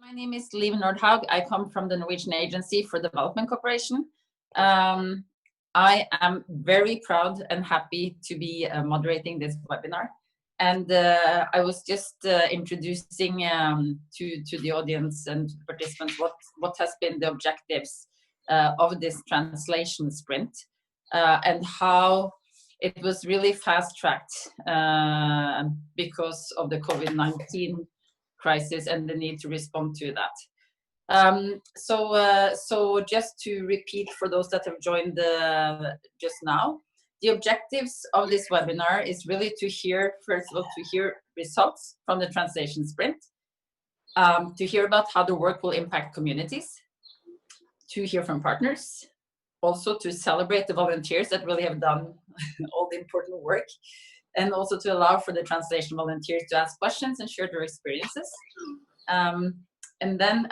My name is Liv Nordhaug. I come from the Norwegian Agency for Development Cooperation. I am very proud and happy to be moderating this webinar. And I was just introducing to the audience and participants what has been the objectives of this translation sprint and how it was really fast-tracked because of the COVID-19 crisis and the need to respond to that. So just to repeat for those that have joined just now, the objectives of this webinar is really to hear, first of all, to hear results from the translation sprint, to hear about how the work will impact communities, to hear from partners, also to celebrate the volunteers that really have done all the important work, and also to allow for the translation volunteers to ask questions and share their experiences. And then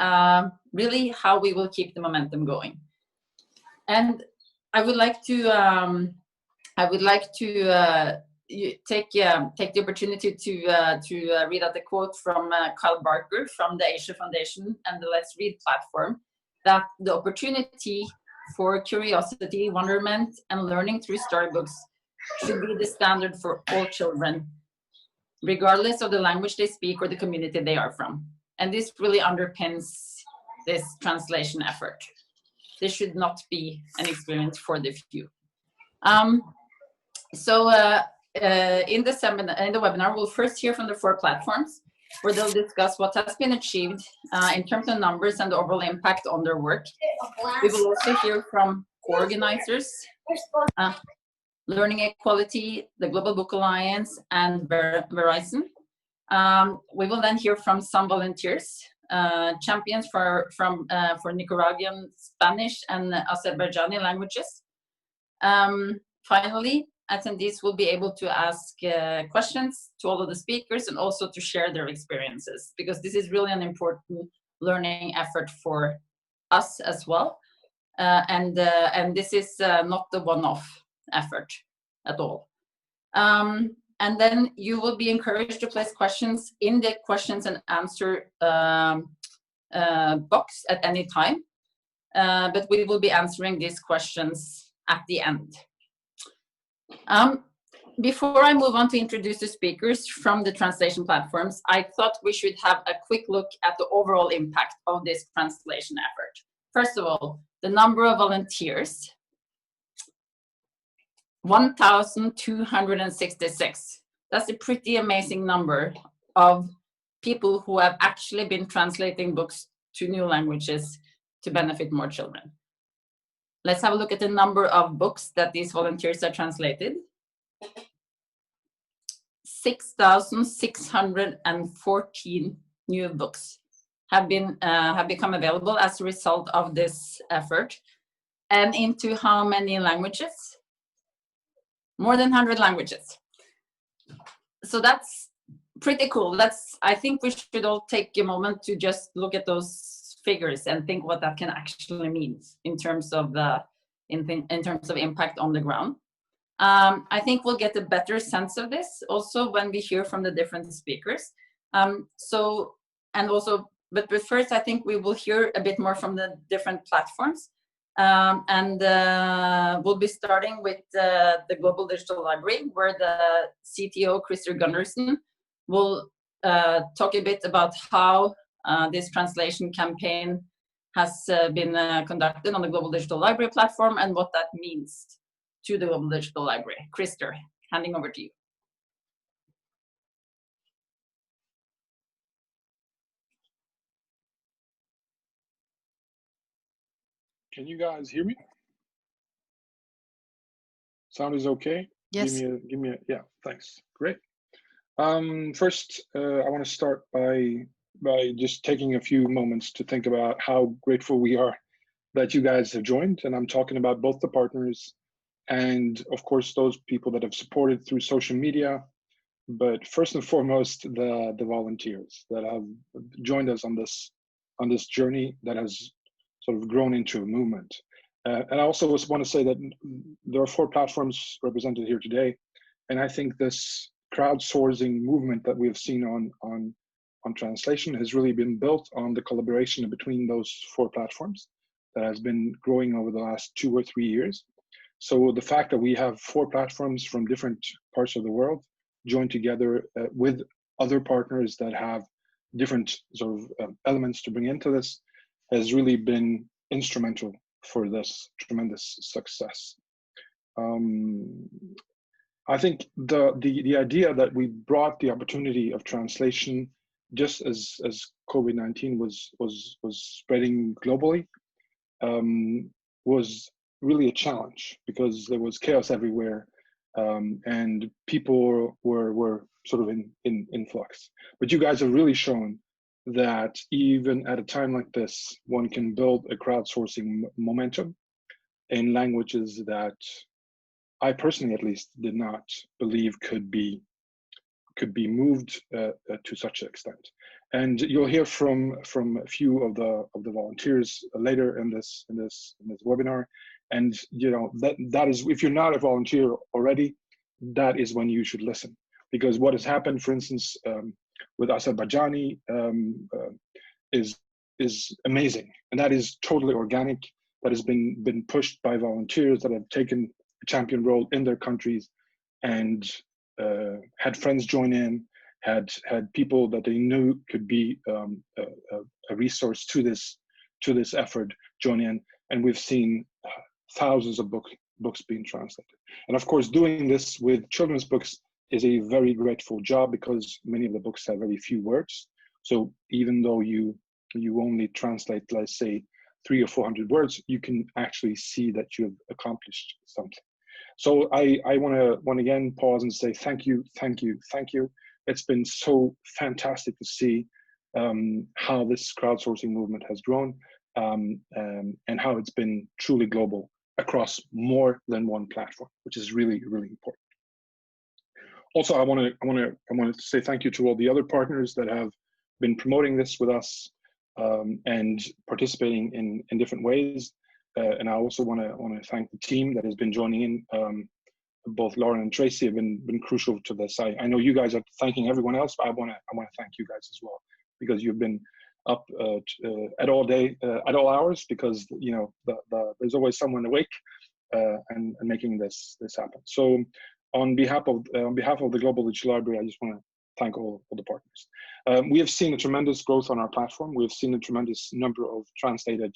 really how we will keep the momentum going. And I would like to take the opportunity to read out the quote from Carl Barker from the Asia Foundation and the Let's Read platform, that the opportunity for curiosity, wonderment, and learning through storybooks should be the standard for all children, regardless of the language they speak or the community they are from. And this really underpins this translation effort. This should not be an experience for the few. In the webinar, we'll first hear from the 4 platforms, where they'll discuss what has been achieved in terms of numbers and the overall impact on their work. We will also hear from co-organizers, Learning Equality, the Global Book Alliance, and Verizon. We will then hear from some volunteers, champions for Nicaraguan Spanish and Azerbaijani languages. Finally, attendees will be able to ask questions to all of the speakers and also to share their experiences, because this is really an important learning effort for us as well. And this is not the one-off effort at all. And then you will be encouraged to place questions in the questions and answer box at any time. But we will be answering these questions at the end. Before I move on to introduce the speakers from the translation platforms, I thought we should have a quick look at the overall impact of this translation effort. First of all, the number of volunteers, 1,266. That's a pretty amazing number of people who have actually been translating books to new languages to benefit more children. Let's have a look at the number of books that these volunteers have translated. 6,614 new books have become available as a result of this effort. And into how many languages? More than 100 languages. So that's pretty cool. I think we should all take a moment to just look at those figures and think what that can actually mean in terms of in terms of impact on the ground. I think we'll get a better sense of this also when we hear from the different speakers. But first, I think we will hear a bit more from the different platforms. We'll be starting with the Global Digital Library, where the CTO, Christer Gundersen, will talk a bit about how this translation campaign has been conducted on the Global Digital Library platform and what that means to the Global Digital Library. Christer, handing over to you. Can you guys hear me? Sound is okay? Yes. Give me a yeah, thanks. Great. First, I want to start by just taking a few moments to think about how grateful we are that you guys have joined. And I'm talking about both the partners and, of course, those people that have supported through social media. But first and foremost, the volunteers that have joined us on this journey that has sort of grown into a movement. And I also want to say that there are 4 platforms represented here today. And I think this crowdsourcing movement that we have seen on on translation has really been built on the collaboration between those 4 platforms that has been growing over the last 2 or 3 years. So the fact that we have 4 platforms from different parts of the world joined together with other partners that have different sort of elements to bring into this has really been instrumental for this tremendous success. I think the idea that we brought the opportunity of translation just as COVID-19 was spreading globally was really a challenge, because there was chaos everywhere, and people were sort of in flux. But you guys have really shown that even at a time like this, one can build a crowdsourcing momentum in languages that I personally, at least, did not believe could be moved to such an extent. And you'll hear from a few of the volunteers later in this webinar. And you know that is, if you're not a volunteer already, that is when you should listen, because what has happened, for instance, with Azerbaijani is amazing, and that is totally organic. That has been pushed by volunteers that have taken a champion role in their countries, and had friends join in, had people that they knew could be a resource to this effort join in, and we've seen thousands of books being translated. And of course, doing this with children's books is a very grateful job, because many of the books have very few words. So even though you only translate, let's say, 300 or 400 words, you can actually see that you've accomplished something. So I want to again pause and say thank you. It's been so fantastic to see how this crowdsourcing movement has grown, and how it's been truly global across more than one platform, which is really, really important. Also, I want to say thank you to all the other partners that have been promoting this with us, and participating in different ways. And I also want to thank the team that has been joining in. Both Lauren and Tracy have been crucial to this. I know you guys are thanking everyone else, but I want to thank you guys as well, because you've been up at all day, at all hours, because you know there's always someone awake and making this happen. So on behalf of the Global Digital Library, I just want to thank all the partners. We have seen a tremendous growth on our platform. We have seen a tremendous number of translated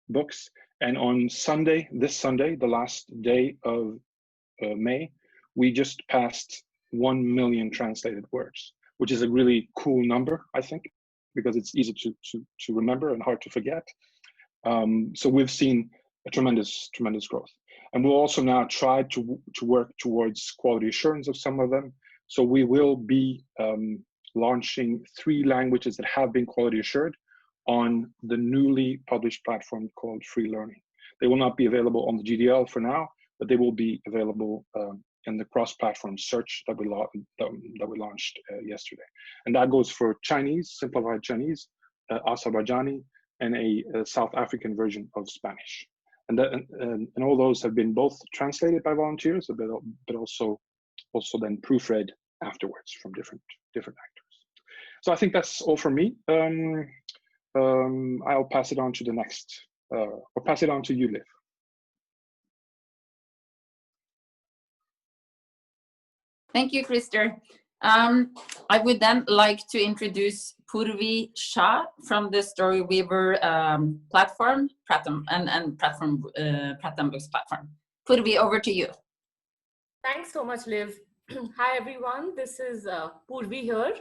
books. And on this Sunday, the last day of May, we just passed 1 million translated words, which is a really cool number, I think, because it's easy to remember and hard to forget. So we've seen a tremendous growth. And we'll also now try to work towards quality assurance of some of them. So we will be launching 3 languages that have been quality assured on the newly published platform called Free Learning. They will not be available on the GDL for now, but they will be available in the cross-platform search that we launched yesterday. And that goes for Chinese, simplified Chinese, Azerbaijani, and a South African version of Spanish. And all those have been both translated by volunteers, but also then proofread afterwards from different actors. So I think that's all for me. I'll pass it on to the next, or pass it on to you, Liv. Thank you, Christer. I would then like to introduce Purvi Shah from the StoryWeaver platform, Pratham, and Pratham Books platform. Purvi, over to you. Thanks so much, Liv. Hi, everyone. This is Purvi here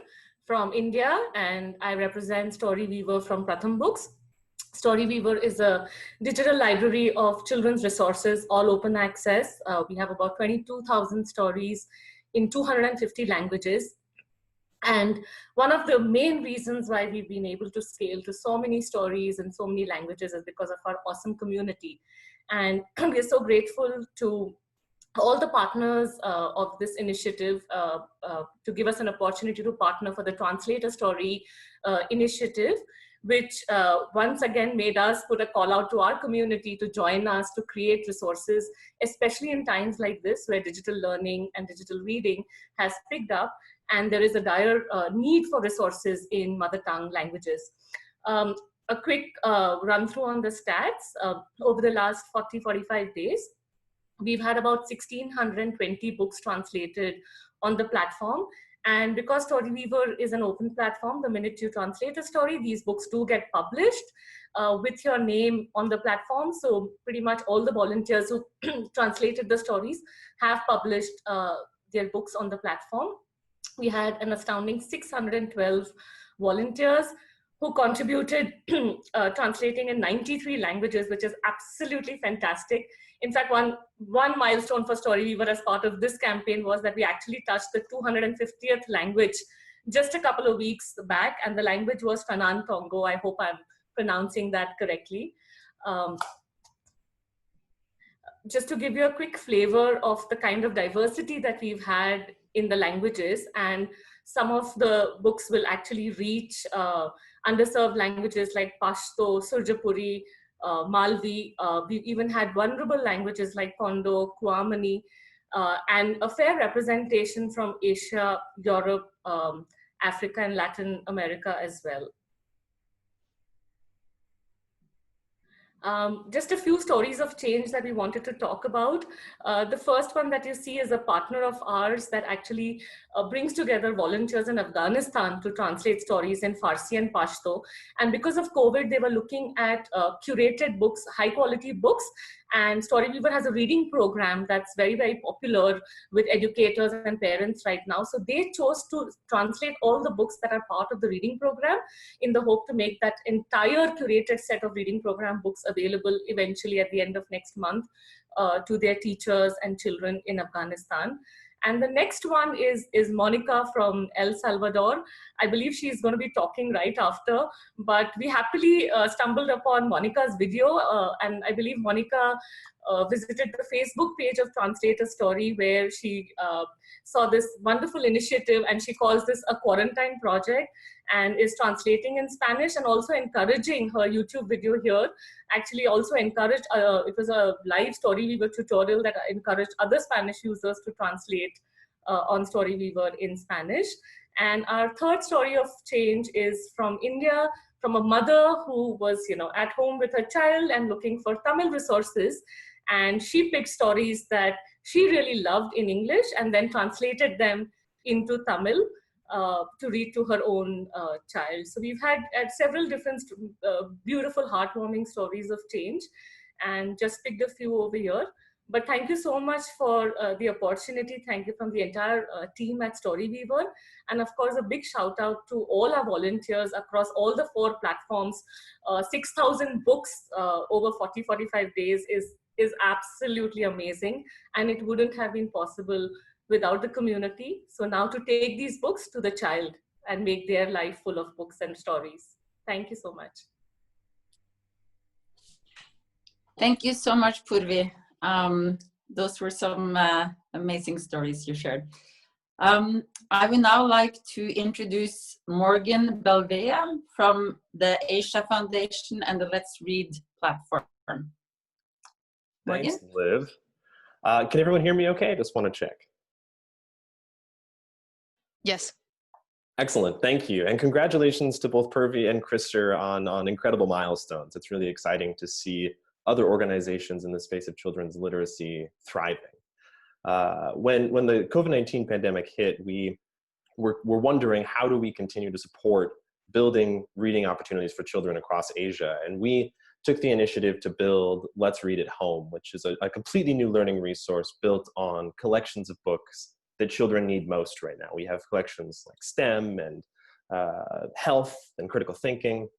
from India, and I represent StoryWeaver from Pratham Books. StoryWeaver is a digital library of children's resources, all open access. We have about 22,000 stories in 250 languages. And one of the main reasons why we've been able to scale to so many stories in so many languages is because of our awesome community. And we're so grateful to all the partners of this initiative to give us an opportunity to partner for the Translate a Story initiative, which once again made us put a call out to our community to join us to create resources, especially in times like this where digital learning and digital reading has picked up. and there is a dire need for resources in mother tongue languages. A quick run through on the stats. Over the last 40-45 days, we've had about 1,620 books translated on the platform. And because StoryWeaver is an open platform, the minute you translate a story, these books do get published with your name on the platform. So pretty much all the volunteers who translated the stories have published their books on the platform. We had an astounding 612 volunteers who contributed translating in 93 languages, which is absolutely fantastic. In fact, one milestone for StoryWeaver as part of this campaign was that we actually touched the 250th language just a couple of weeks back, and the language was Fanan Tongo. I hope I'm pronouncing that correctly. Just to give you a quick flavor of the kind of diversity that we've had in the languages, and some of the books will actually reach underserved languages like Pashto, Surjapuri, Malvi. We've even had vulnerable languages like Kondo, Kuamani, and a fair representation from Asia, Europe, Africa, and Latin America as well. Just a few stories of change that we wanted to talk about. The first one that you see is a partner of ours that actually brings together volunteers in Afghanistan to translate stories in Farsi and Pashto. And because of COVID, they were looking at curated books, high quality books. And StoryWeaver has a reading program that's very, very popular with educators and parents right now. So they chose to translate all the books that are part of the reading program in the hope to make that entire curated set of reading program books available eventually at the end of next month to their teachers and children in Afghanistan. And the next one is Monica from El Salvador. I believe she's going to be talking right after, but we happily stumbled upon Monica's video, and I believe Monica visited the Facebook page of Translate a Story, where she saw this wonderful initiative, and she calls this a quarantine project, and is translating in Spanish and also encouraging her YouTube video here. Actually also encouraged, it was a live StoryWeaver tutorial that encouraged other Spanish users to translate on StoryWeaver in Spanish. And our third story of change is from India, from a mother who was, at home with her child and looking for Tamil resources. And she picked stories that she really loved in English and then translated them into Tamil to read to her own child. So we've had several different beautiful, heartwarming stories of change, and just picked a few over here. But thank you so much for the opportunity. Thank you from the entire team at StoryWeaver. And of course, a big shout out to all our volunteers across all the 4 platforms. 6,000 books over 40-45 days is absolutely amazing. And it wouldn't have been possible without the community. So now to take these books to the child and make their life full of books and stories. Thank you so much. Thank you so much, Purvi. Those were some amazing stories you shared. I would now like to introduce Morgan Belvea from the Asia Foundation and the Let's Read platform. Morgan? Thanks, Liv. Can everyone hear me okay? I just want to check. Yes. Excellent, thank you. And congratulations to both Purvi and Krister on incredible milestones. It's really exciting to see other organizations in the space of children's literacy thriving. When the COVID-19 pandemic hit, we were wondering, how do we continue to support building reading opportunities for children across Asia? And we took the initiative to build Let's Read at Home, which is a completely new learning resource built on collections of books that children need most right now. We have collections like STEM and health and critical thinking,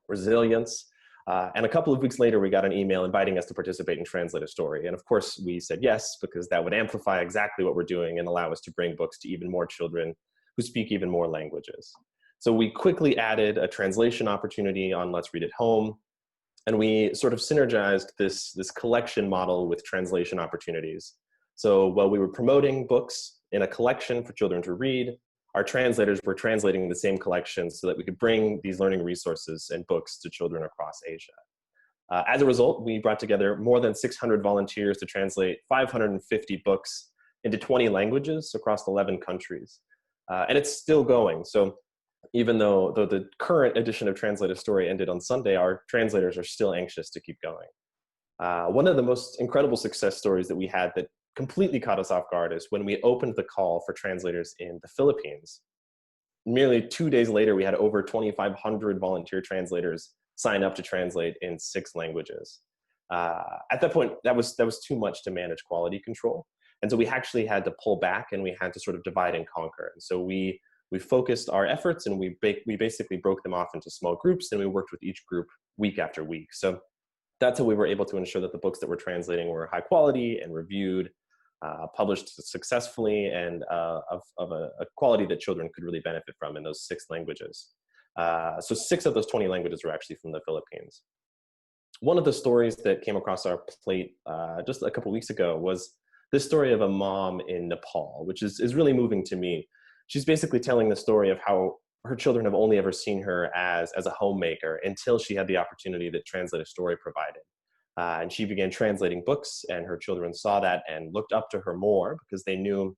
resilience. And a couple of weeks later, we got an email inviting us to participate in Translate a Story. And of course, we said yes, because that would amplify exactly what we're doing and allow us to bring books to even more children who speak even more languages. So we quickly added a translation opportunity on Let's Read at Home. And we sort of synergized this collection model with translation opportunities. So while we were promoting books in a collection for children to read, our translators were translating the same collections so that we could bring these learning resources and books to children across Asia. As a result, we brought together more than 600 volunteers to translate 550 books into 20 languages across 11 countries. And it's still going. So even though the current edition of Translated Story ended on Sunday, our translators are still anxious to keep going. One of the most incredible success stories that we had that completely caught us off guard is when we opened the call for translators in the Philippines. Merely 2 days later, we had over 2,500 volunteer translators sign up to translate in 6 languages. At that point, that was too much to manage quality control. And so we actually had to pull back, and we had to sort of divide and conquer. And so we focused our efforts, and we basically broke them off into small groups, and we worked with each group week after week. So that's how we were able to ensure that the books that we're translating were high quality and reviewed, published successfully, and of a quality that children could really benefit from in those 6 languages. So 6 of those 20 languages were actually from the Philippines. One of the stories that came across our plate just a couple weeks ago was this story of a mom in Nepal, which is really moving to me. She's basically telling the story of how her children have only ever seen her as a homemaker until she had the opportunity that Translated Story provided. And she began translating books, and her children saw that and looked up to her more because they knew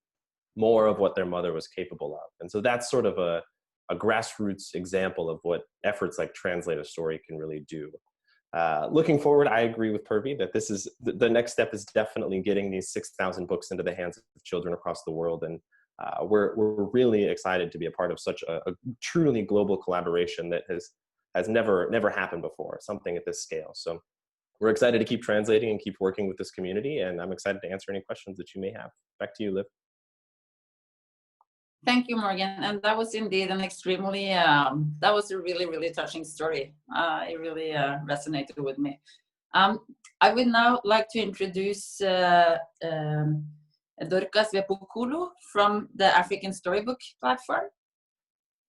more of what their mother was capable of. And so that's sort of a grassroots example of what efforts like Translated Story can really do. Looking forward, I agree with Purvi that this is the next step is definitely getting these 6,000 books into the hands of children across the world. And we're really excited to be a part of such a truly global collaboration that has never happened before, something at this scale. So we're excited to keep translating and keep working with this community, and I'm excited to answer any questions that you may have. Back to you, Liv. Thank you, Morgan. And that was indeed an extremely, that was a really, really touching story. It really resonated with me. I would now like to introduce Dorcas Vepukulu from the African Storybook platform.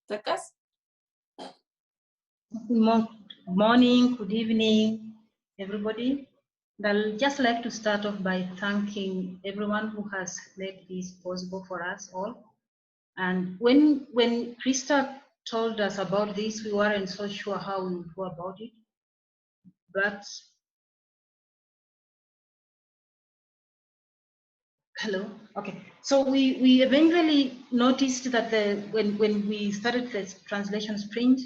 Dorcas? Good morning, good evening, everybody. I'd just like to start off by thanking everyone who has made this possible for us all. And when Krista told us about this, we weren't so sure how we would go about it. But hello, okay. So we eventually noticed that when we started the translation sprint,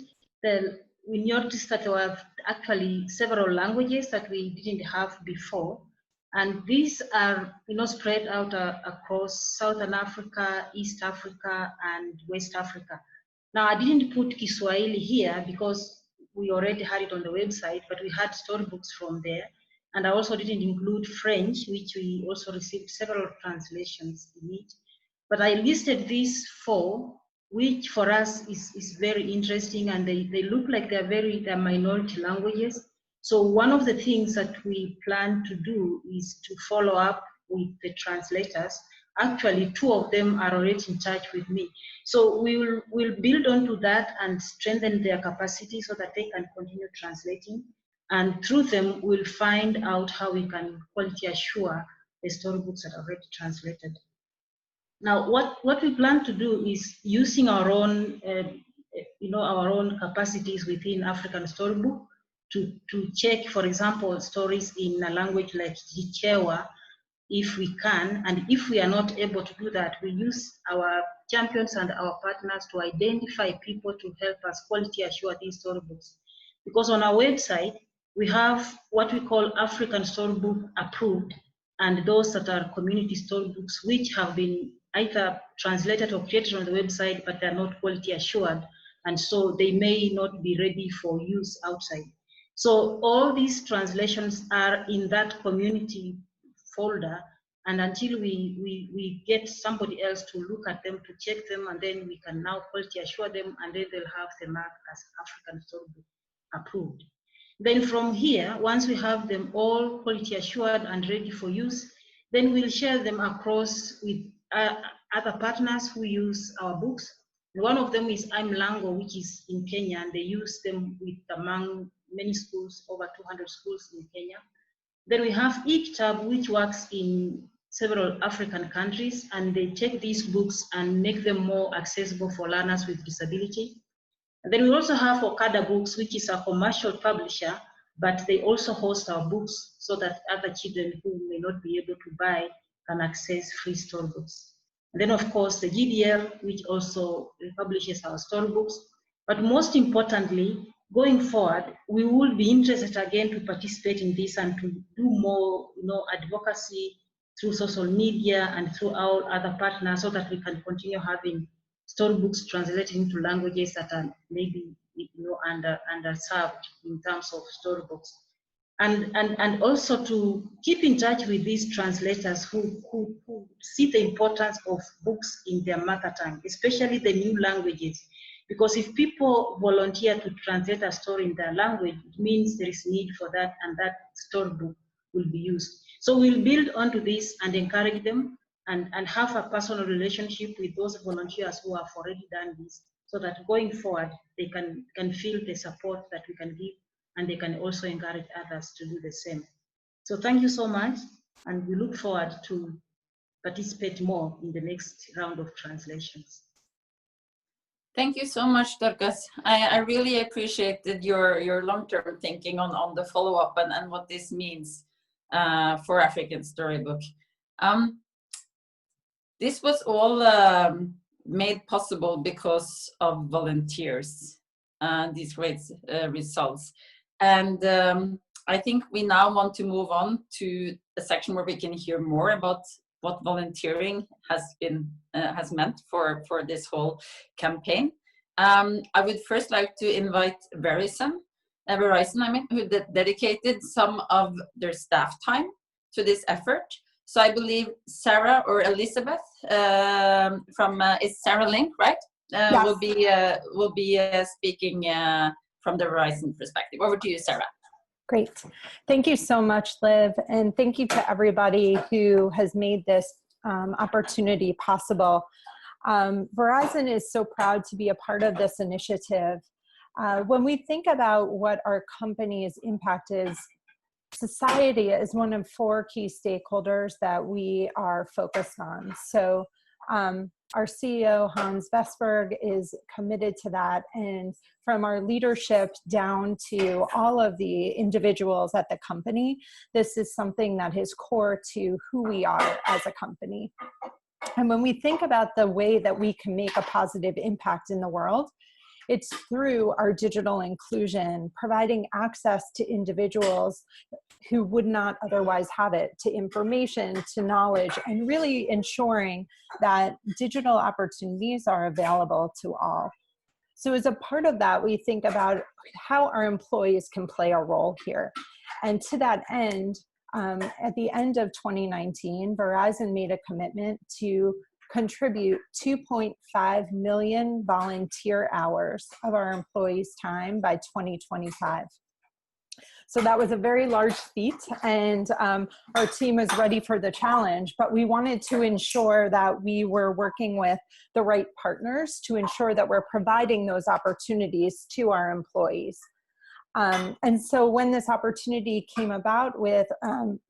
we noticed that there were actually several languages that we didn't have before. And these are, spread out across Southern Africa, East Africa, and West Africa. Now, I didn't put Kiswahili here because we already had it on the website, but we had storybooks from there. And I also didn't include French, which we also received several translations in it. But I listed these 4, which for us is very interesting, and they look like they're minority languages. So one of the things that we plan to do is to follow up with the translators. Actually, 2 of them are already in touch with me. So we'll build onto that and strengthen their capacity so that they can continue translating. And through them, we'll find out how we can quality assure the storybooks that are already translated. Now, what we plan to do is using our own, our own capacities within African Storybook to check, for example, stories in a language like Chichewa, if we can. And if we are not able to do that, we use our champions and our partners to identify people to help us quality assure these storybooks. Because on our website, we have what we call African Storybook approved, and those that are community storybooks, which have been either translated or created on the website, but they're not quality assured. And so they may not be ready for use outside. So all these translations are in that community folder, and until we get somebody else to look at them, to check them, and then we can now quality assure them, and then they'll have the mark as African Storybook approved. Then from here, once we have them all quality assured and ready for use, then we'll share them across with other partners who use our books. And one of them is Mlango, which is in Kenya, and they use them among many schools, over 200 schools in Kenya. Then we have ICTAB, which works in several African countries, and they take these books and make them more accessible for learners with disability. And then we also have Okada Books, which is a commercial publisher, but they also host our books so that other children who may not be able to buy can access free storybooks. And then, of course, the GDL, which also publishes our storybooks. But most importantly, going forward, we will be interested again to participate in this and to do more, advocacy through social media and through our other partners, so that we can continue having storybooks translated into languages that are maybe underserved in terms of storybooks. And also to keep in touch with these translators who see the importance of books in their mother tongue, especially the new languages. Because if people volunteer to translate a story in their language, it means there is need for that, and that storybook will be used. So we'll build onto this and encourage them and have a personal relationship with those volunteers who have already done this, so that going forward, they can feel the support that we can give, and they can also encourage others to do the same. So thank you so much, and we look forward to participate more in the next round of translations. Thank you so much, Dorcas. I really appreciated your long-term thinking on the follow-up and what this means for African Storybook. This was all made possible because of volunteers and these great results. And I think we now want to move on to a section where we can hear more about what volunteering has meant for this whole campaign. I would first like to invite Verizon, who dedicated some of their staff time to this effort. So I believe Sarah or Elizabeth it's Sarah Link, right? Yes. will be speaking from the Verizon perspective. Over to you, Sarah. Great. Thank you so much, Liv. And thank you to everybody who has made this opportunity possible. Verizon is so proud to be a part of this initiative. When we think about what our company's impact is, society is one of 4 key stakeholders that we are focused on. So our CEO, Hans Vestberg, is committed to that. And from our leadership down to all of the individuals at the company, this is something that is core to who we are as a company. And when we think about the way that we can make a positive impact in the world, it's through our digital inclusion, providing access to individuals who would not otherwise have it, to information, to knowledge, and really ensuring that digital opportunities are available to all. So as a part of that, we think about how our employees can play a role here. And to that end, at the end of 2019, Verizon made a commitment to contribute 2.5 million volunteer hours of our employees' time by 2025. So that was a very large feat, and our team is ready for the challenge, but we wanted to ensure that we were working with the right partners to ensure that we're providing those opportunities to our employees. And so when this opportunity came about with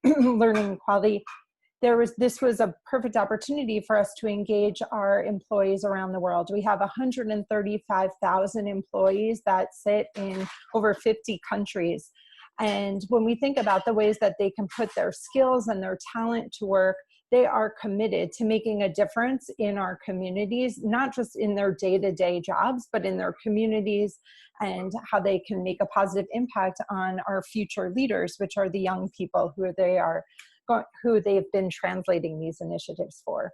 learning equality, this was a perfect opportunity for us to engage our employees around the world. We have 135,000 employees that sit in over 50 countries. And when we think about the ways that they can put their skills and their talent to work, they are committed to making a difference in our communities, not just in their day-to-day jobs, but in their communities, and how they can make a positive impact on our future leaders, which are the young people who they've been translating these initiatives for.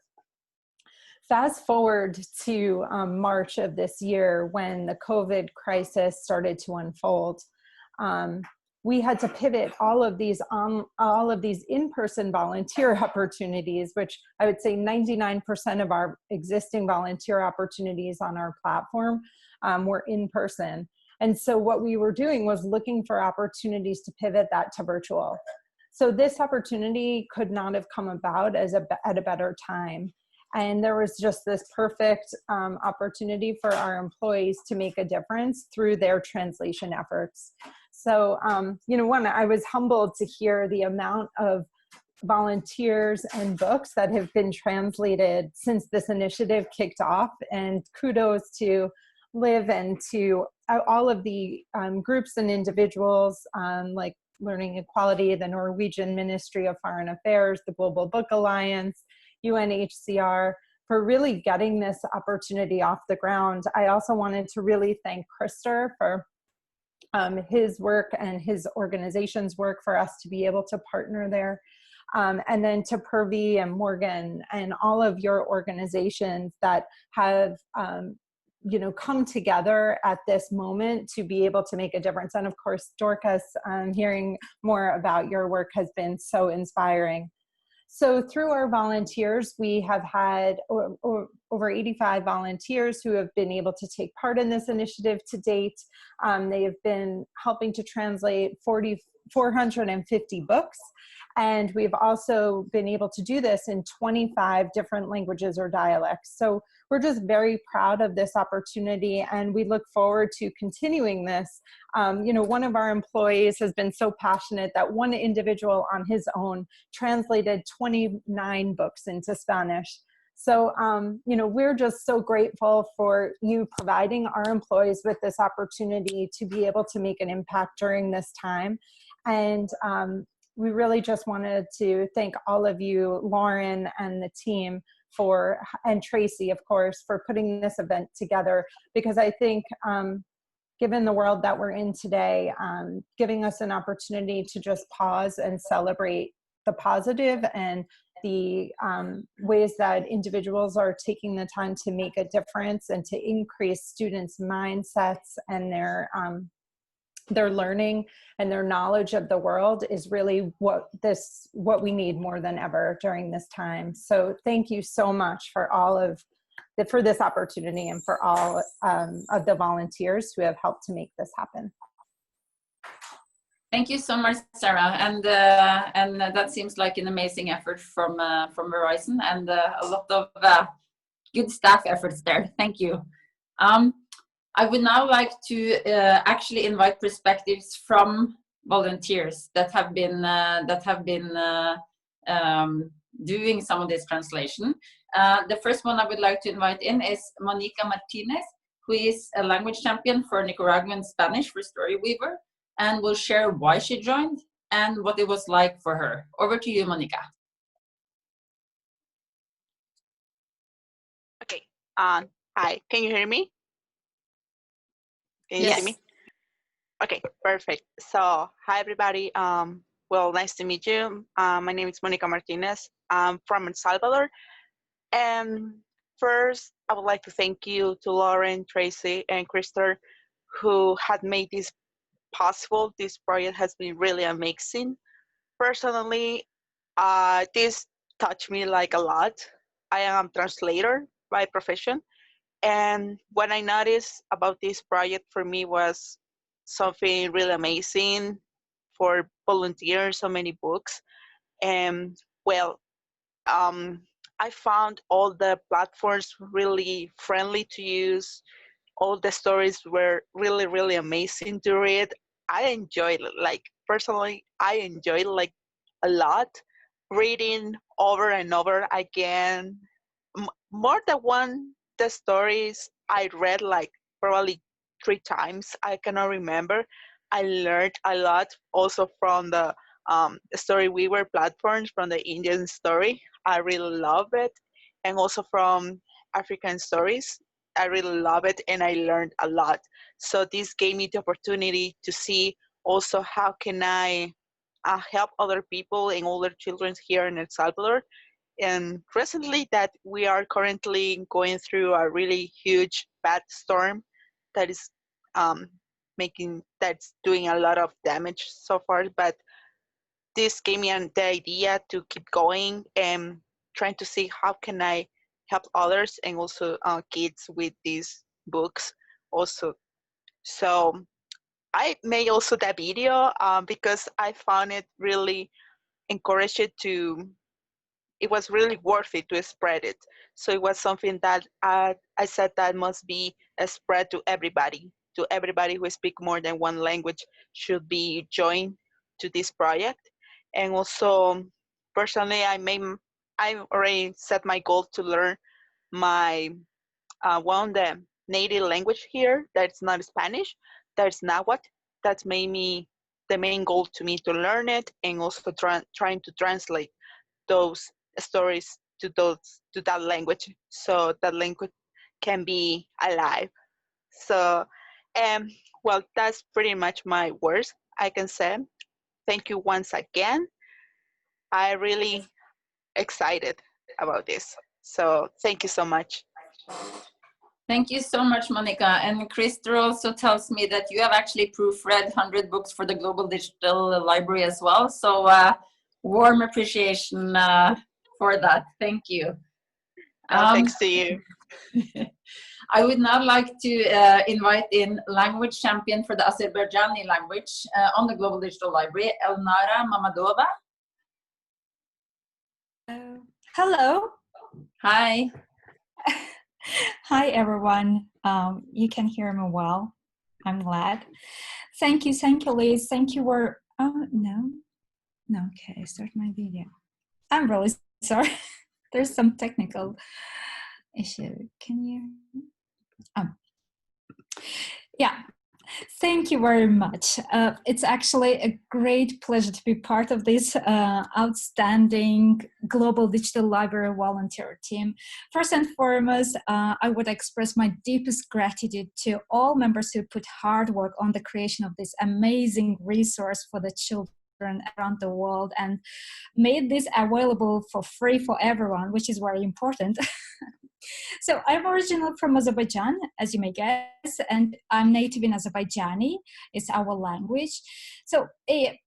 Fast forward to March of this year, when the COVID crisis started to unfold. We had to pivot all of these in-person volunteer opportunities, which I would say 99% of our existing volunteer opportunities on our platform were in person. And so what we were doing was looking for opportunities to pivot that to virtual. So this opportunity could not have come about at a better time. And there was just this perfect opportunity for our employees to make a difference through their translation efforts. So, I was humbled to hear the amount of volunteers and books that have been translated since this initiative kicked off. And kudos to Liv and to all of the groups and individuals like Learning Equality, the Norwegian Ministry of Foreign Affairs, the Global Book Alliance, UNHCR, for really getting this opportunity off the ground. I also wanted to really thank Krister for his work and his organization's work for us to be able to partner there. And then to Purvi and Morgan and all of your organizations that have come together at this moment to be able to make a difference. And of course, Dorcas, hearing more about your work has been so inspiring. So through our volunteers, we have had over 85 volunteers who have been able to take part in this initiative to date. They have been helping to translate 450 books. And we've also been able to do this in 25 different languages or dialects. So we're just very proud of this opportunity, and we look forward to continuing this. One of our employees has been so passionate that one individual on his own translated 29 books into Spanish. So, we're just so grateful for you providing our employees with this opportunity to be able to make an impact during this time. And we really just wanted to thank all of you, Lauren and the team, and Tracy, of course, for putting this event together, because I think given the world that we're in today, giving us an opportunity to just pause and celebrate the positive and the ways that individuals are taking the time to make a difference and to increase students' mindsets and their learning and their knowledge of the world is really what we need more than ever during this time. So thank you so much for for this opportunity and for all of the volunteers who have helped to make this happen. Thank you so much, Sarah, and that seems like an amazing effort from Verizon, and a lot of good staff efforts there. Thank you. I would now like to actually invite perspectives from volunteers that have been doing some of this translation. The first one I would like to invite in is Monica Martinez, who is a language champion for Nicaraguan Spanish for StoryWeaver, and will share why she joined and what it was like for her. Over to you, Monica. Okay. Hi. Can you hear me? Can you Yes. see me? Okay, perfect. So, hi everybody. Well, nice to meet you. My name is Monica Martinez. I'm from El Salvador. And first, I would like to thank you to Lauren, Tracy, and Krister, who had made this possible. This project has been really amazing. Personally, this touched me like a lot. I am a translator by profession. And what I noticed about this project for me was something really amazing for volunteers, so many books. And well, I found all the platforms really friendly to use. All the stories were really, really amazing to read. I enjoyed it. Like personally, I enjoyed like a lot reading over and over again. More than one the stories I read like probably 3 times. I cannot remember. I learned a lot also from the StoryWeaver platforms, from the Indian story. I really love it. And also from African stories. I really love it and I learned a lot. So this gave me the opportunity to see also how can I help other people and older children here in El Salvador. And recently that we are currently going through a really huge bad storm that is that's doing a lot of damage so far, but this gave me the idea to keep going and trying to see how can I help others and also kids with these books also. So I made also that video because I found it really encouraged it was really worth it to spread it. So it was something that I said that must be a spread to everybody who speak more than one language should be joined to this project. And also, personally, I already set my goal to learn my the native language here. That's not Spanish. That's Nahuatl. That's made me the main goal to me to learn it and also trying to translate those stories to that language, so that language can be alive. So, well, that's pretty much my words I can say. Thank you once again. I really excited about this. So thank you so much. Thank you so much, Monica. And Christer also tells me that you have actually proofread 100 books for the Global Digital Library as well. So warm appreciation for that. Thank you. Thanks to you. I would now like to invite in language champion for the Azerbaijani language on the Global Digital Library, Elnara Mamadova. Hello. Hi. Hi, everyone. You can hear me well. I'm glad. Thank you, Liz. Thank you for, no, okay, start my video. I'm really sorry. There's some technical issue. Can you, yeah. Thank you very much. It's actually a great pleasure to be part of this outstanding Global Digital Library volunteer team. First and foremost, I would express my deepest gratitude to all members who put hard work on the creation of this amazing resource for the children around the world and made this available for free for everyone, which is very important. So I'm originally from Azerbaijan, as you may guess, and I'm native in Azerbaijani. It's our language. So a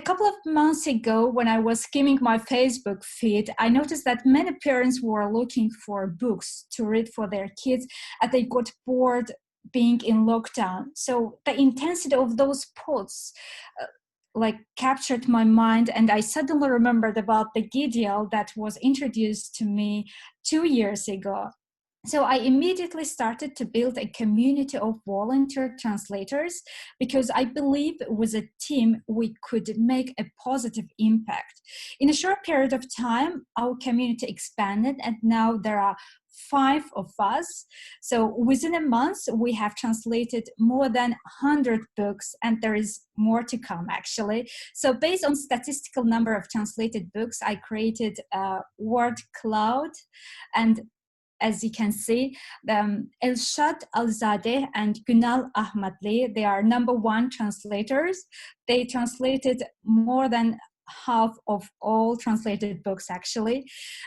couple of months ago, when I was skimming my Facebook feed, I noticed that many parents were looking for books to read for their kids, and they got bored being in lockdown. So the intensity of those posts captured my mind, and I suddenly remembered about the Gideon that was introduced to me 2 years ago. So I immediately started to build a community of volunteer translators because I believe with a team we could make a positive impact. In a short period of time, our community expanded, and now there are 5 of us. So within a month, we have translated more than 100 books, and there is more to come, actually. So based on statistical number of translated books, I created a word cloud, and as you can see, Elshad Alzadeh and Günal Ahmadli, they are #1 translators. They translated more than half of all translated books, actually.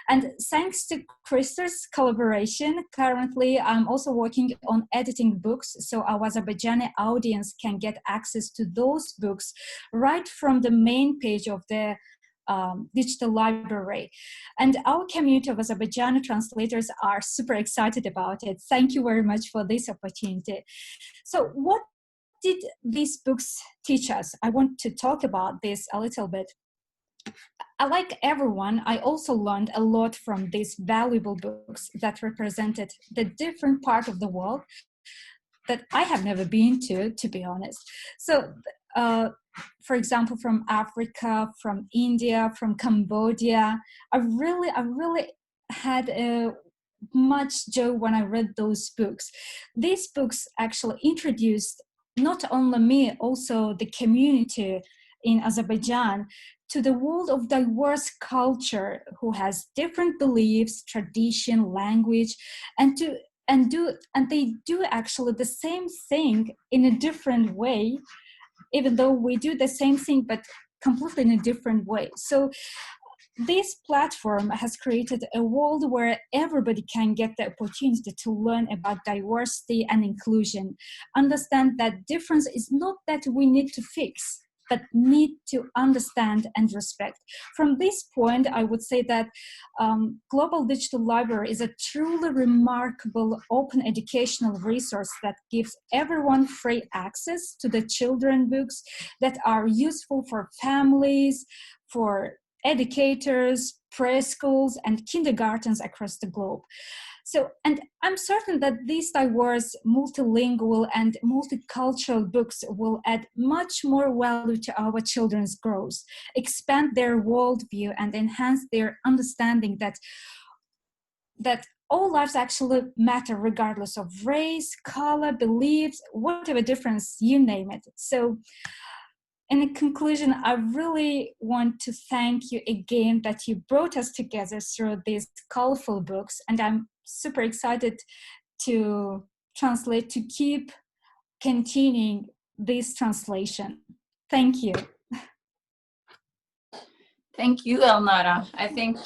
And thanks to Christer's collaboration, currently I'm also working on editing books so our Azerbaijani audience can get access to those books right from the main page of the digital library. And our community of Azerbaijani translators are super excited about it. Thank you very much for this opportunity. So what did these books teach us? I want to talk about this a little bit. Like everyone, I also learned a lot from these valuable books that represented the different part of the world that I have never been to be honest. So, for example, from Africa, from India, from Cambodia, I really had much joy when I read those books. These books actually introduced not only me, also the community in Azerbaijan to the world of diverse culture who has different beliefs, tradition, language, and they do actually the same thing in a different way, even though we do the same thing but completely in a different way. So this platform has created a world where everybody can get the opportunity to learn about diversity and inclusion, understand that difference is not that we need to fix, but need to understand and respect. From this point, I would say that Global Digital Library is a truly remarkable open educational resource that gives everyone free access to the children books that are useful for families, for educators, preschools, and kindergartens across the globe. So, and I'm certain that these diverse, multilingual, and multicultural books will add much more value to our children's growth, expand their worldview, and enhance their understanding that all lives actually matter regardless of race, color, beliefs, whatever difference, you name it. So in conclusion, I really want to thank you again that you brought us together through these colorful books, and I'm super excited to translate, to keep continuing this translation. Thank you. Thank you, Elnara. I think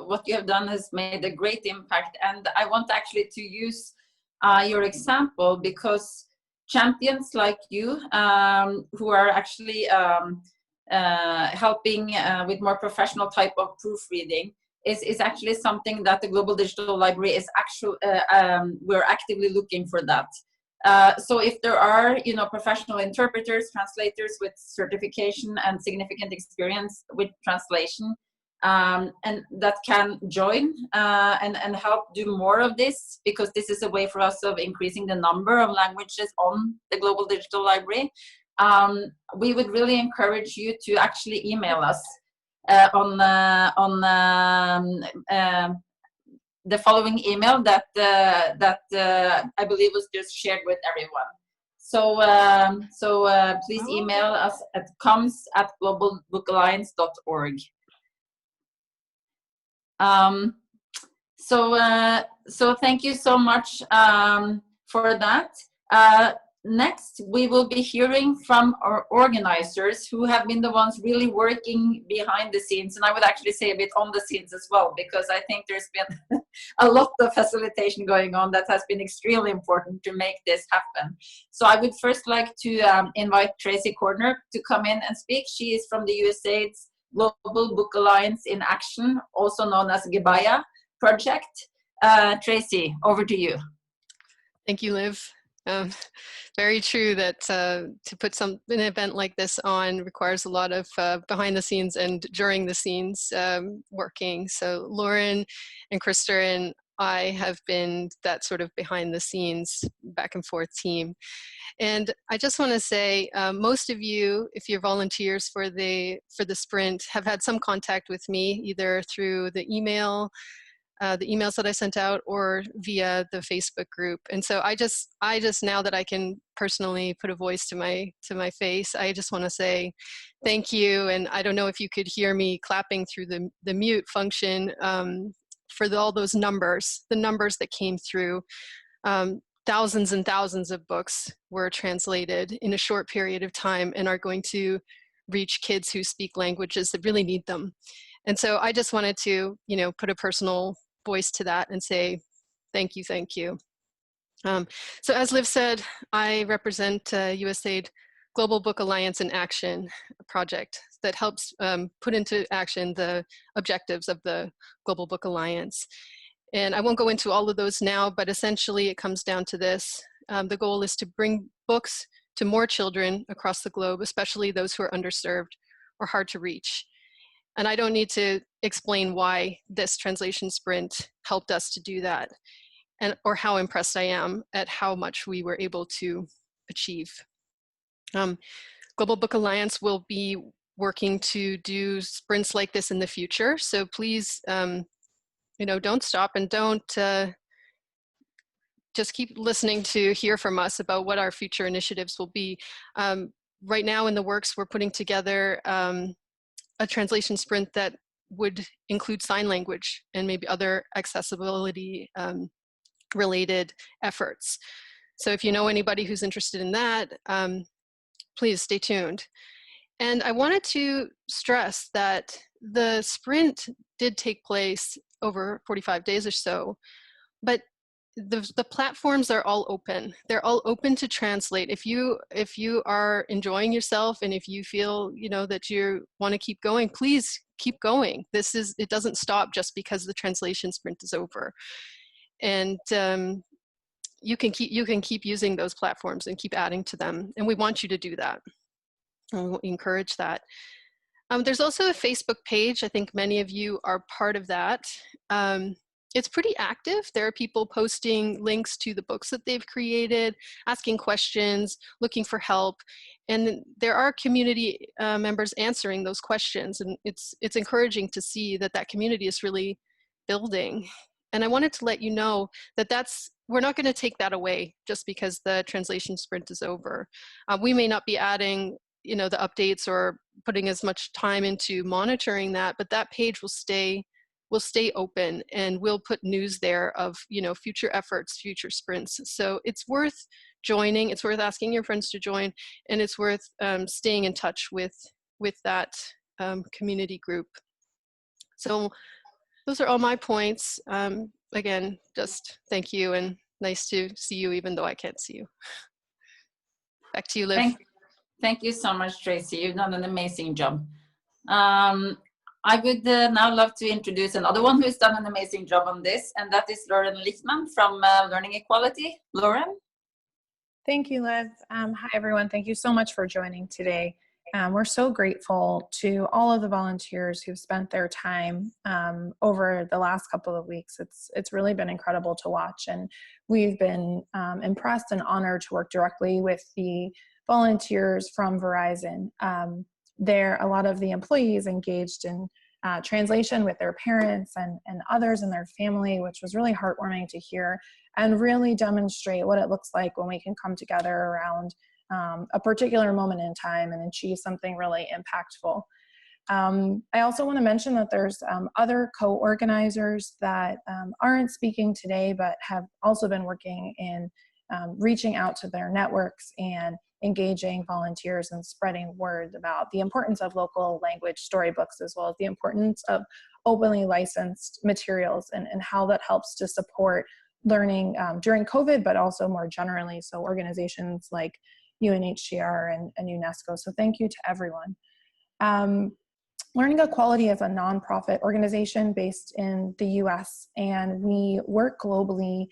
what you have done has made a great impact, and I want actually to use your example, because champions like you, who are actually helping with more professional type of proofreading, is actually something that the Global Digital Library is actually, we're actively looking for that. So if there are, professional interpreters, translators with certification and significant experience with translation, and that can join and help do more of this, because this is a way for us of increasing the number of languages on the Global Digital Library, we would really encourage you to actually email us on the following email that I believe was just shared with everyone. So please email us at comms@globalbookalliance.org. So thank you so much for that. Next, we will be hearing from our organizers, who have been the ones really working behind the scenes, and I would actually say a bit on the scenes as well, because I think there's been a lot of facilitation going on that has been extremely important to make this happen. So I would first like to invite Tracy Corner to come in and speak. She is from the USAID's Global Book Alliance in Action, also known as GBAYA project. Tracy, over to you. Thank you, Liv. Very true that to put an event like this on requires a lot of behind the scenes and during the scenes working. So Lauren and Krista and I have been that sort of behind the scenes back and forth team. And I just want to say, most of you, if you're volunteers for the sprint, have had some contact with me, either through the emails that I sent out, or via the Facebook group. And so I just now that I can personally put a voice to my face, I just want to say thank you. And I don't know if you could hear me clapping through the mute function for all those numbers, the numbers that came through. Thousands and thousands of books were translated in a short period of time and are going to reach kids who speak languages that really need them. And so I just wanted to, put a personal voice to that and say, thank you, thank you. So as Liv said, I represent USAID Global Book Alliance in Action project that helps put into action the objectives of the Global Book Alliance. And I won't go into all of those now, but essentially it comes down to this. The goal is to bring books to more children across the globe, especially those who are underserved or hard to reach. And I don't need to explain why this translation sprint helped us to do that, or how impressed I am at how much we were able to achieve. Global Book Alliance will be working to do sprints like this in the future. So please, don't stop and don't just keep listening to hear from us about what our future initiatives will be. Right now in the works, we're putting together a translation sprint that would include sign language and maybe other accessibility related efforts. So if you know anybody who's interested in that, please stay tuned. And I wanted to stress that the sprint did take place over 45 days or so, but the platforms are all open. They're all open to translate. If you are enjoying yourself and if you feel that you want to keep going, please keep going. It doesn't stop just because the translation sprint is over. And you can keep using those platforms and keep adding to them. And we want you to do that. And we encourage that. There's also a Facebook page. I think many of you are part of that. It's pretty active. There are people posting links to the books that they've created, asking questions, looking for help. And there are community members answering those questions. And it's encouraging to see that community is really building. And I wanted to let you know that we're not going to take that away just because the translation sprint is over. We may not be adding, the updates or putting as much time into monitoring that, but that page will stay open, and we'll put news there of, future efforts, future sprints. So it's worth joining. It's worth asking your friends to join, and it's worth staying in touch with that community group. So those are all my points. Again, just thank you, and nice to see you even though I can't see you. Back to you, Liv. Thank you so much, Tracy. You've done an amazing job. I would now love to introduce another one who's done an amazing job on this, and that is Lauren Lichtman from Learning Equality. Lauren? Thank you, Liv. Hi, everyone. Thank you so much for joining today. We're so grateful to all of the volunteers who've spent their time over the last couple of weeks. It's really been incredible to watch, and we've been impressed and honored to work directly with the volunteers from Verizon. A lot of the employees engaged in translation with their parents and others in their family, which was really heartwarming to hear, and really demonstrate what it looks like when we can come together around a particular moment in time and achieve something really impactful. I also want to mention that there's other co-organizers that aren't speaking today, but have also been working in reaching out to their networks and engaging volunteers and spreading word about the importance of local language storybooks, as well as the importance of openly licensed materials and how that helps to support learning during COVID, but also more generally. So organizations like UNHCR and UNESCO. So thank you to everyone. Learning Equality is a nonprofit organization based in the US, and we work globally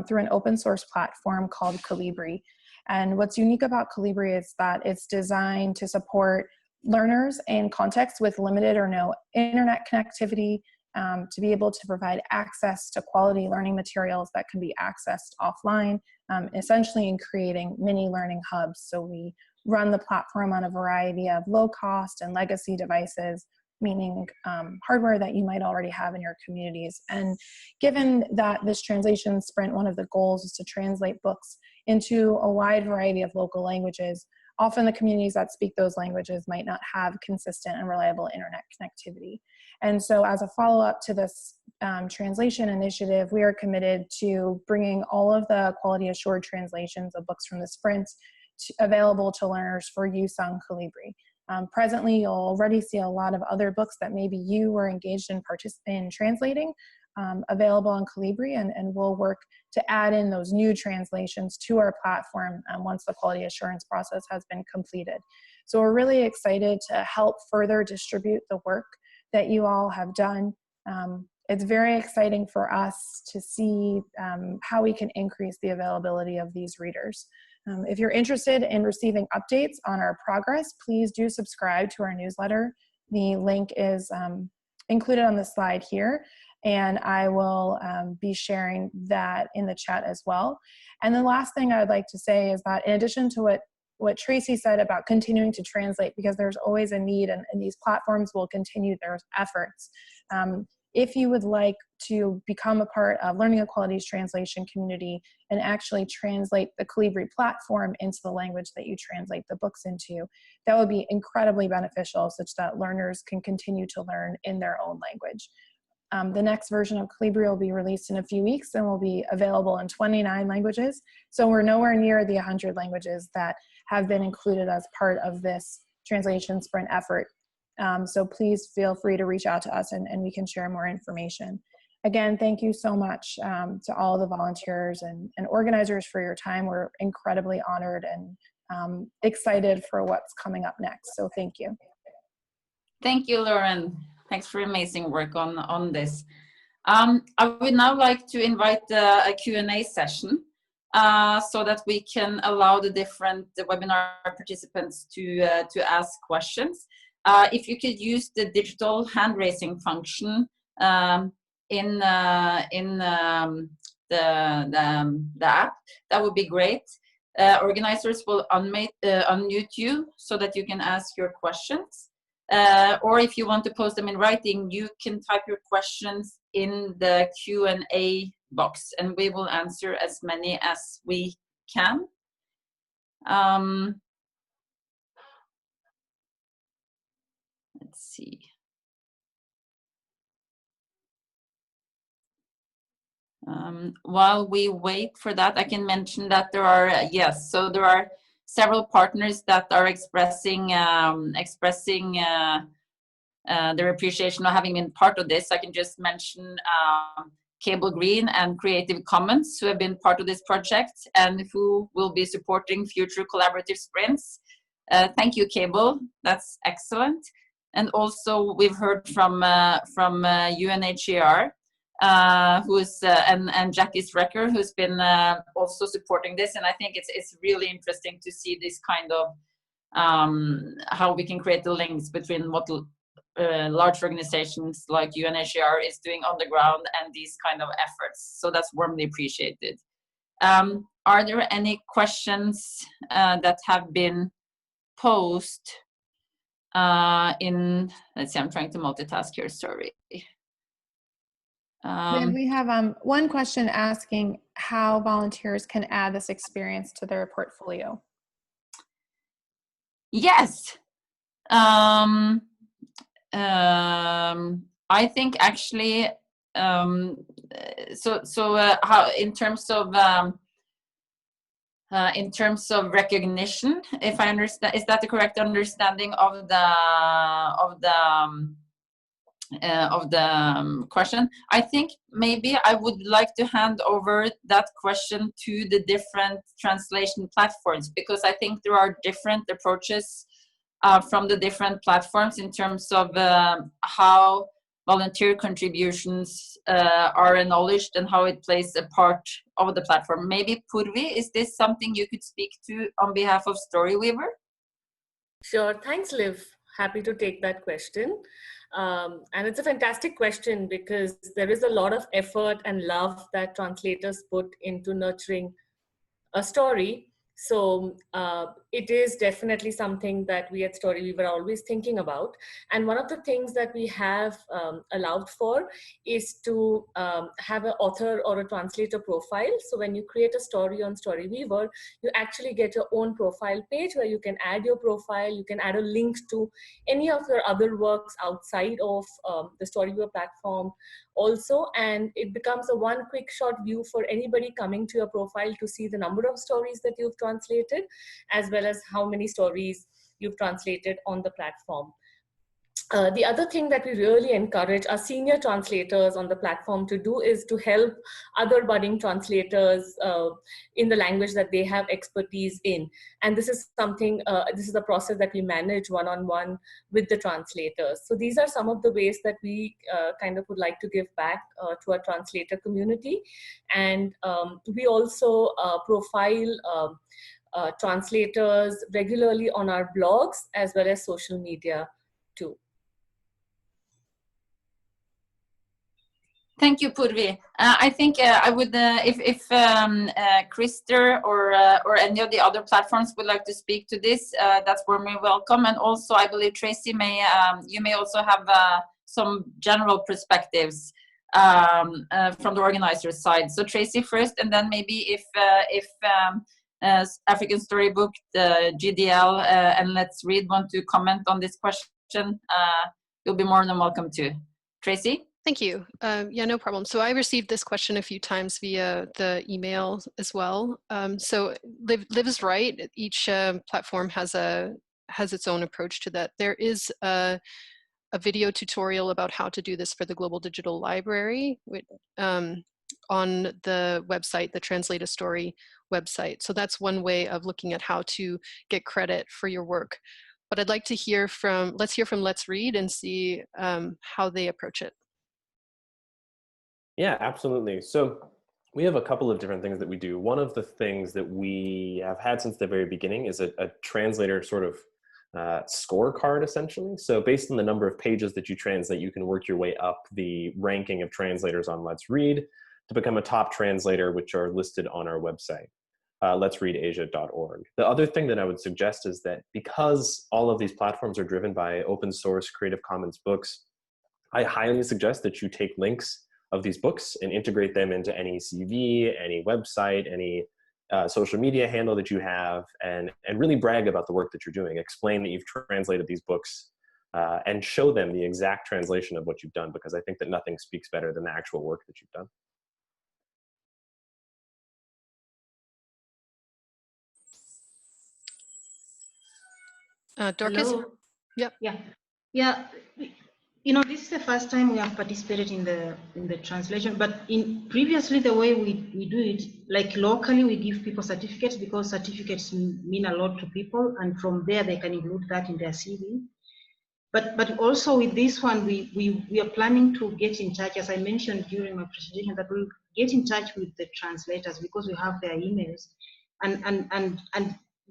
through an open source platform called Calibri. And what's unique about Calibri is that it's designed to support learners in contexts with limited or no internet connectivity to be able to provide access to quality learning materials that can be accessed offline, essentially in creating mini learning hubs. So we run the platform on a variety of low cost and legacy devices, meaning hardware that you might already have in your communities. And given that this translation sprint, one of the goals is to translate books into a wide variety of local languages, often the communities that speak those languages might not have consistent and reliable internet connectivity. And so as a follow-up to this translation initiative, we are committed to bringing all of the quality assured translations of books from the sprints available to learners for use on Calibri. Presently, you'll already see a lot of other books that maybe you were engaged in translating available on Calibri, and we'll work to add in those new translations to our platform once the quality assurance process has been completed. So we're really excited to help further distribute the work that you all have done. It's very exciting for us to see how we can increase the availability of these readers. If you're interested in receiving updates on our progress, please do subscribe to our newsletter. The link is included on the slide here, and I will be sharing that in the chat as well. And the last thing I would like to say is that in addition to what Tracy said about continuing to translate, because there's always a need, and these platforms will continue their efforts. If you would like to become a part of Learning Equality's translation community and actually translate the Calibri platform into the language that you translate the books into, that would be incredibly beneficial such that learners can continue to learn in their own language. The next version of Calibri will be released in a few weeks and will be available in 29 languages. So we're nowhere near the 100 languages that have been included as part of this translation sprint effort. So please feel free to reach out to us and we can share more information. Again, thank you so much to all the volunteers and organizers for your time. We're incredibly honored and excited for what's coming up next. So thank you. Thank you, Lauren. Thanks for amazing work on this. I would now like to invite a Q&A session so that we can allow the different webinar participants to ask questions. If you could use the digital hand raising function in the app, that would be great. Organizers will unmute you so that you can ask your questions. or if you want to post them in writing, you can type your questions in the Q&A box, and we will answer as many as we can. Let's see. While we wait for that, I can mention that there are, yes, so there are several partners that are expressing their appreciation of having been part of this. I can just mention Cable Green and Creative Commons, who have been part of this project and who will be supporting future collaborative sprints. Thank you, Cable. That's excellent. And also we've heard from UNHCR, who's and Jackie Strecker, who's been also supporting this. And I think it's really interesting to see this kind of how we can create the links between what large organizations like UNHCR is doing on the ground and these kind of efforts. So that's warmly appreciated. Are there any questions that have been posed in, let's see, I'm trying to multitask here, sorry. We have one question asking how volunteers can add this experience to their portfolio. Yes. I think actually, how in terms of recognition, if I understand, is that the correct understanding of the question? I think maybe I would like to hand over that question to the different translation platforms, because I think there are different approaches from the different platforms in terms of how volunteer contributions are acknowledged and how it plays a part of the platform. Maybe Purvi, is this something you could speak to on behalf of StoryWeaver? Sure, thanks Liv. Happy to take that question. And it's a fantastic question because there is a lot of effort and love that translators put into nurturing a story. So it is definitely something that we at StoryWeaver are always thinking about. And one of the things that we have allowed for is to have an author or a translator profile. So when you create a story on StoryWeaver, you actually get your own profile page where you can add your profile, you can add a link to any of your other works outside of the StoryWeaver platform also, and it becomes a one quick shot view for anybody coming to your profile to see the number of stories that you've translated, as well as how many stories you've translated on the platform. The other thing that we really encourage our senior translators on the platform to do is to help other budding translators in the language that they have expertise in. And this is something, this is a process that we manage one-on-one with the translators. So these are some of the ways that we kind of would like to give back to our translator community. And we also profile translators regularly on our blogs as well as social media too. Thank you, Purvi. I think I would, if Krister or any of the other platforms would like to speak to this, that's warmly welcome. And also, I believe Tracy may, you may also have some general perspectives from the organizer's side. So Tracy first, and then maybe if African Storybook, the GDL, and Let's Read want to comment on this question, you'll be more than welcome to. Tracy? Thank you. Yeah, no problem. So I received this question a few times via the email as well. So Liv is right. Each platform has its own approach to that. There is a video tutorial about how to do this for the Global Digital Library on the website, the Translate a Story website. So that's one way of looking at how to get credit for your work. But I'd like to hear from, let's hear from Let's Read and see how they approach it. Yeah, absolutely. So we have a couple of different things that we do. One of the things that we have had since the very beginning is a translator sort of scorecard, essentially. So based on the number of pages that you translate, you can work your way up the ranking of translators on Let's Read to become a top translator, which are listed on our website. letsreadasia.org. The other thing that I would suggest is that because all of these platforms are driven by open source Creative Commons books, I highly suggest that you take links of these books and integrate them into any CV, any website, any social media handle that you have, and really brag about the work that you're doing. Explain that you've translated these books and show them the exact translation of what you've done, because I think that nothing speaks better than the actual work that you've done. Dorcas? Hello. Yep. Yeah. You know, this is the first time we have participated in the translation, but previously the way we do it, like locally, we give people certificates because certificates mean a lot to people, and from there they can include that in their CV. But also with this one, we are planning to get in touch, as I mentioned during my presentation, that we'll get in touch with the translators because we have their emails, and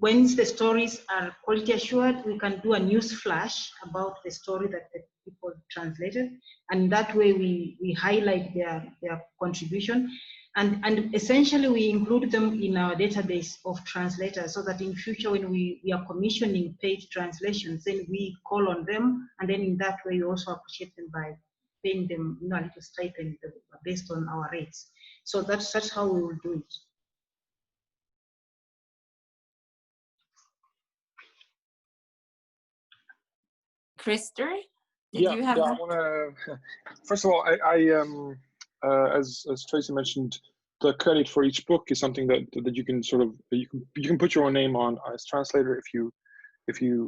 once the stories are quality assured, we can do a news flash about the story that the people translated, and that way we highlight their contribution, and essentially we include them in our database of translators, so that in future when we are commissioning paid translations, then we call on them, and then in that way we also appreciate them by paying them, you know, a little stipend based on our rates. So that's how we will do it. Krister, Yeah, you have I want to. First of all, as Tracy mentioned, the credit for each book is something that you can sort of you can put your own name on as translator if you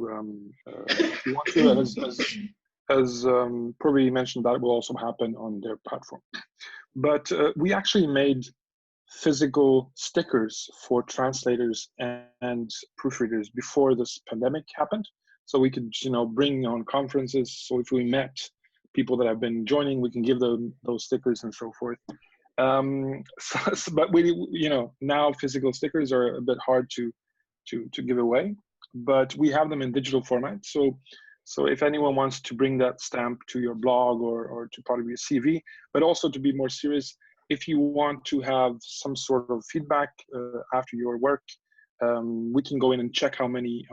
want to. And as Purvi mentioned, that will also happen on their platform. But we actually made physical stickers for translators and proofreaders before this pandemic happened. So we could, you know, bring on conferences. So if we met people that have been joining, we can give them those stickers and so forth. But we, you know, now physical stickers are a bit hard to give away, but we have them in digital format. So if anyone wants to bring that stamp to your blog or to part of your CV, but also to be more serious, if you want to have some sort of feedback after your work, we can go in and check how many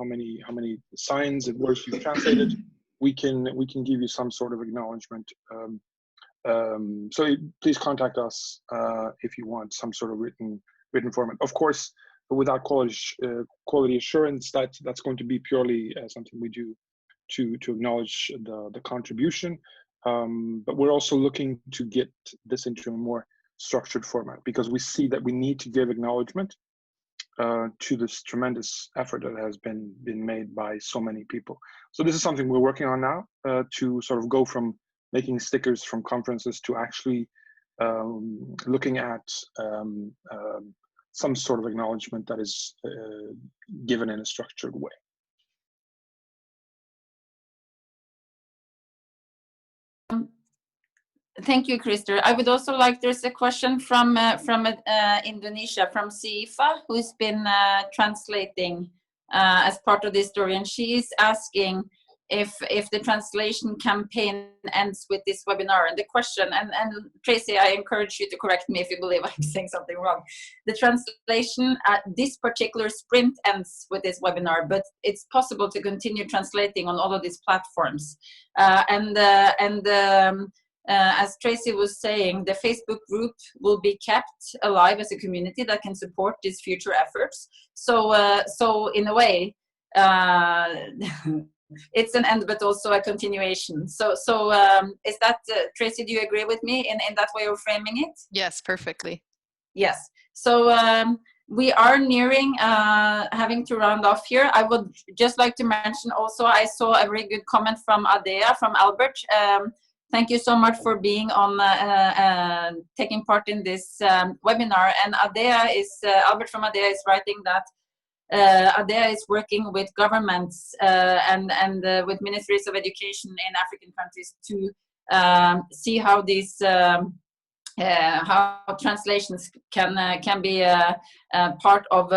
signs and words you've translated. We can give you some sort of acknowledgement. So please contact us if you want some sort of written format. Of course, without quality assurance, that's going to be purely something we do to acknowledge the contribution. But we're also looking to get this into a more structured format, because we see that we need to give acknowledgement to this tremendous effort that has been made by so many people. So this is something we're working on now to sort of go from making stickers from conferences to actually looking at some sort of acknowledgement that is given in a structured way. Thank you, Krister. I would also like, there's a question from Indonesia, from Sifa, who's been translating as part of this story, and she is asking if the translation campaign ends with this webinar. And the question, and Tracy, I encourage you to correct me if you believe I'm saying something wrong. The translation at this particular sprint ends with this webinar, but it's possible to continue translating on all of these platforms. As Tracy was saying, the Facebook group will be kept alive as a community that can support these future efforts. So in a way, it's an end, but also a continuation. So is that, Tracy, do you agree with me in that way of framing it? Yes, perfectly. Yes. So we are nearing having to round off here. I would just like to mention also, I saw a very good comment from ADEA, from Albert. Thank you so much for being on, taking part in this webinar. And ADEA is, Albert from ADEA is writing that ADEA is working with governments and with ministries of education in African countries to see how these how translations can be part of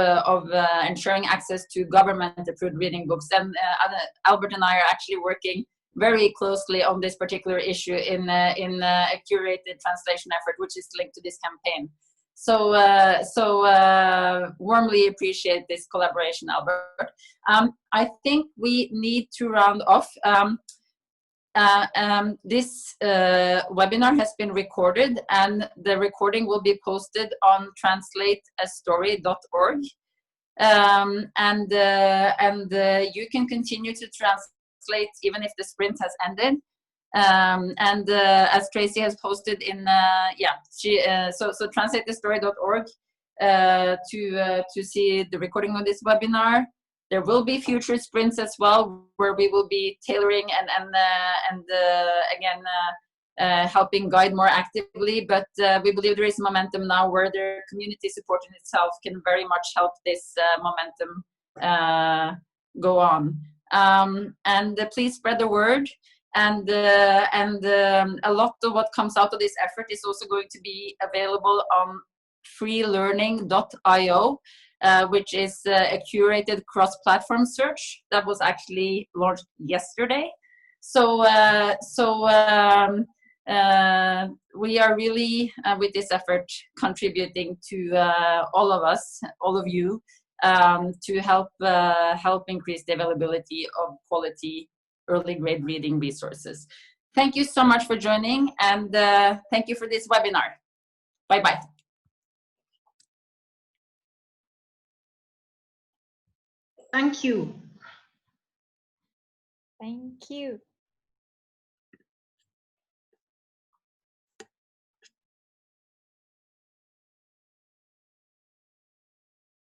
ensuring access to government-approved reading books. And Albert and I are actually working very closely on this particular issue in a curated translation effort, which is linked to this campaign. warmly appreciate this collaboration, Albert. I think we need to round off. This webinar has been recorded, and the recording will be posted on translateastory.org. You can continue to translate even if the sprint has ended. As Tracy has posted in, so translateastory.org to see the recording of this webinar. There will be future sprints as well, where we will be tailoring and helping guide more actively. But we believe there is momentum now where the community support in itself can very much help this momentum go on. Please spread the word. And a lot of what comes out of this effort is also going to be available on freelearning.io. Which is a curated cross-platform search that was actually launched yesterday. We are really, with this effort, contributing to all of us, all of you, to help increase the availability of quality early grade reading resources. Thank you so much for joining, and thank you for this webinar. Bye-bye. Thank you. Thank you.